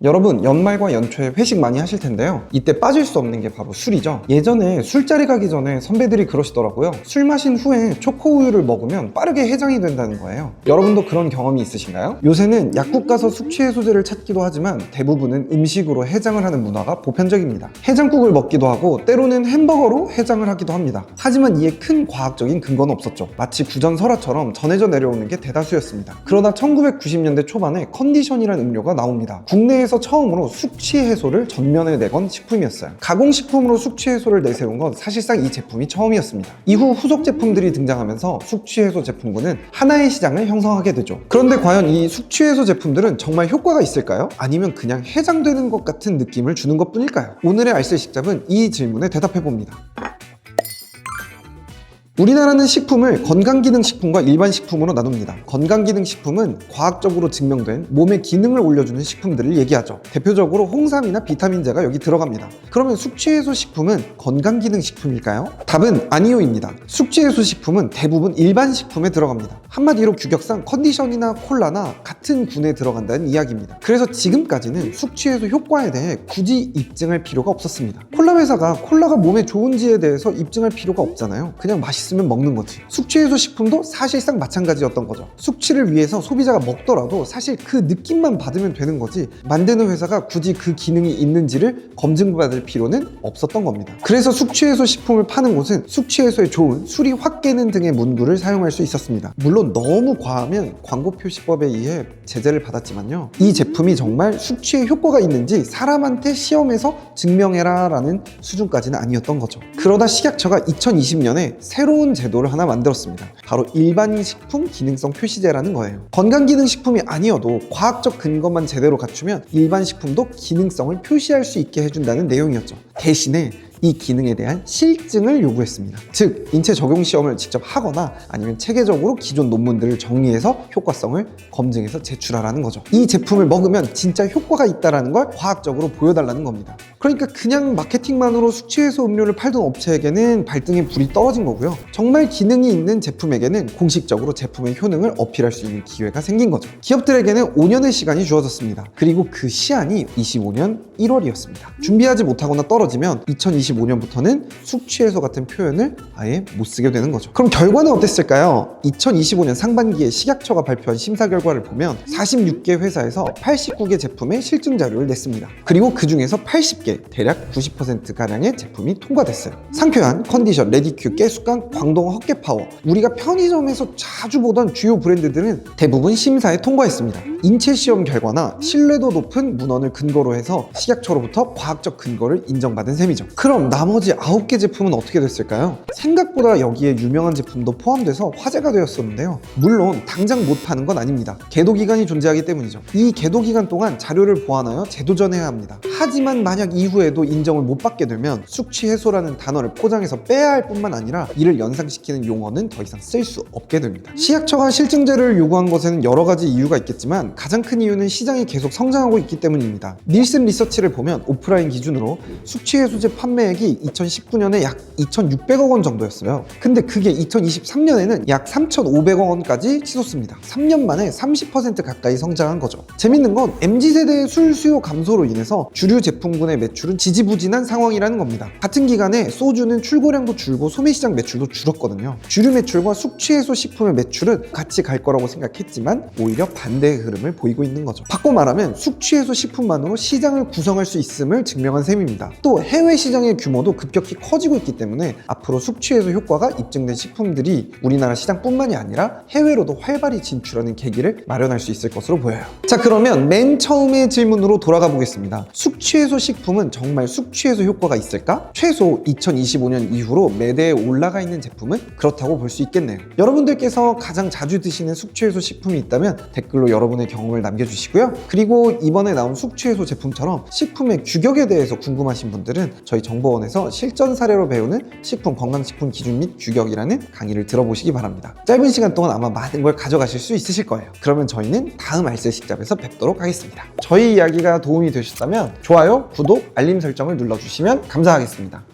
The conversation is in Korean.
여러분, 연말과 연초에 회식 많이 하실 텐데요. 이때 빠질 수 없는 게 바로 술이죠. 예전에 술자리 가기 전에 선배들이 그러시더라고요. 술 마신 후에 초코우유를 먹으면 빠르게 해장이 된다는 거예요. 여러분도 그런 경험이 있으신가요? 요새는 약국 가서 숙취해소제를 찾기도 하지만 대부분은 음식으로 해장을 하는 문화가 보편적입니다. 해장국을 먹기도 하고 때로는 햄버거로 해장을 하기도 합니다. 하지만 이에 큰 과학적인 근거는 없었죠. 마치 구전설화처럼 전해져 내려오는 게 대다수였습니다. 그러다 1990년대 초반에 컨디션이라는 음료가 나옵니다. 국내에서 처음으로 숙취 해소를 전면에 내건 식품이었어요. 가공식품으로 숙취 해소를 내세운 건 사실상 이 제품이 처음이었습니다. 이후 후속 제품들이 등장하면서 숙취 해소 제품군은 하나의 시장을 형성하게 되죠. 그런데 과연 이 숙취 해소 제품들은 정말 효과가 있을까요? 아니면 그냥 해장되는 것 같은 느낌을 주는 것 뿐일까요? 오늘의 알쓸식잡은 이 질문에 대답해 봅니다. 우리나라는 식품을 건강기능식품과 일반식품으로 나눕니다. 건강기능식품은 과학적으로 증명된 몸의 기능을 올려주는 식품들을 얘기하죠. 대표적으로 홍삼이나 비타민제가 여기 들어갑니다. 그러면 숙취해소 식품은 건강기능식품일까요? 답은 아니요입니다. 숙취해소 식품은 대부분 일반식품에 들어갑니다. 한마디로 규격상 컨디션이나 콜라나 같은 군에 들어간다는 이야기입니다. 그래서 지금까지는 숙취해소 효과에 대해 굳이 입증할 필요가 없었습니다. 콜라 회사가 콜라가 몸에 좋은지에 대해서 입증할 필요가 없잖아요. 그냥 맛있으면 먹는 거지. 숙취해소 식품도 사실상 마찬가지였던 거죠. 숙취를 위해서 소비자가 먹더라도 사실 그 느낌만 받으면 되는 거지 만드는 회사가 굳이 그 기능이 있는지를 검증받을 필요는 없었던 겁니다. 그래서 숙취해소 식품을 파는 곳은 숙취해소에 좋은 술이 확 깨는 등의 문구를 사용할 수 있었습니다. 물론 너무 과하면 광고표시법에 의해 제재를 받았지만요. 이 제품이 정말 숙취에 효과가 있는지 사람한테 시험해서 증명해라 라는 수준까지는 아니었던 거죠. 그러다 식약처가 2020년에 새로운 제도를 하나 만들었습니다. 바로 일반인 식품 기능성 표시제라는 거예요. 건강기능식품이 아니어도 과학적 근거만 제대로 갖추면 일반 식품도 기능성을 표시할 수 있게 해준다는 내용이었죠. 대신에 이 기능에 대한 실증을 요구했습니다. 즉, 인체 적용 시험을 직접 하거나 아니면 체계적으로 기존 논문들을 정리해서 효과성을 검증해서 제출하라는 거죠. 이 제품을 먹으면 진짜 효과가 있다는 걸 과학적으로 보여달라는 겁니다. 그러니까 그냥 마케팅만으로 숙취해소 음료를 팔던 업체에게는 발등에 불이 떨어진 거고요. 정말 기능이 있는 제품에게는 공식적으로 제품의 효능을 어필할 수 있는 기회가 생긴 거죠. 기업들에게는 5년의 시간이 주어졌습니다. 그리고 그 시한이 25년 1월이었습니다. 준비하지 못하거나 떨어지면 2025년부터는 숙취해소 같은 표현을 아예 못 쓰게 되는 거죠. 그럼 결과는 어땠을까요? 2025년 상반기에 식약처가 발표한 심사 결과를 보면 46개 회사에서 89개 제품의 실증 자료를 냈습니다. 그리고 그 중에서 80개, 대략 90%가량의 제품이 통과됐어요. 상쾌한, 컨디션, 레디큐, 깨수강, 광동, 헛개파워, 우리가 편의점에서 자주 보던 주요 브랜드들은 대부분 심사에 통과했습니다. 인체시험 결과나 신뢰도 높은 문헌을 근거로 해서 식약처로부터 과학적 근거를 인정받은 셈이죠. 그럼 나머지 9개 제품은 어떻게 됐을까요? 생각보다 여기에 유명한 제품도 포함돼서 화제가 되었었는데요. 물론 당장 못 파는 건 아닙니다. 계도기간이 존재하기 때문이죠. 이 계도기간 동안 자료를 보완하여 재도전해야 합니다. 하지만 만약 이후에도 인정을 못 받게 되면 숙취해소라는 단어를 포장해서 빼야 할 뿐만 아니라 이를 연상시키는 용어는 더 이상 쓸 수 없게 됩니다. 식약처가 실증제를 요구한 것에는 여러 가지 이유가 있겠지만 가장 큰 이유는 시장이 계속 성장하고 있기 때문입니다. 닐슨 리서치를 보면 오프라인 기준으로 숙취해소제 판매액이 2019년에 약 2,600억 원 정도였어요. 근데 그게 2023년에는 약 3,500억 원까지 치솟습니다. 3년 만에 30% 가까이 성장한 거죠. 재밌는 건 MZ세대의 술 수요 감소로 인해서 주류 제품군의 매출은 지지부진한 상황이라는 겁니다. 같은 기간에 소주는 출고량도 줄고 소매시장 매출도 줄었거든요. 주류 매출과 숙취해소 식품의 매출은 같이 갈 거라고 생각했지만 오히려 반대의 흐름을 보이고 있는 거죠. 바꿔 말하면 숙취해소 식품만으로 시장을 구성할 수 있음을 증명한 셈입니다. 또 해외 시장의 규모도 급격히 커지고 있기 때문에 앞으로 숙취해소 효과가 입증된 식품들이 우리나라 시장뿐만이 아니라 해외로도 활발히 진출하는 계기를 마련할 수 있을 것으로 보여요. 자, 그러면 맨 처음의 질문으로 돌아가 보겠습니다. 숙취해소 식품은 정말 숙취해소 효과가 있을까? 최소 2025년 이후로 매대에 올라가 있는 제품은 그렇다고 볼 수 있겠네요. 여러분들께서 가장 자주 드시는 숙취해소 식품이 있다면 댓글로 여러분의 경험을 남겨주시고요. 그리고 이번에 나온 숙취해소 제품처럼 식품의 규격에 대해서 궁금하신 분들은 저희 정보원에서 실전 사례로 배우는 식품 건강식품 기준 및 규격이라는 강의를 들어보시기 바랍니다. 짧은 시간 동안 아마 많은 걸 가져가실 수 있으실 거예요. 그러면 저희는 다음 알쓸식잡에서 뵙도록 하겠습니다. 저희 이야기가 도움이 되셨다면 좋아요, 구독, 알림 설정을 눌러주시면 감사하겠습니다.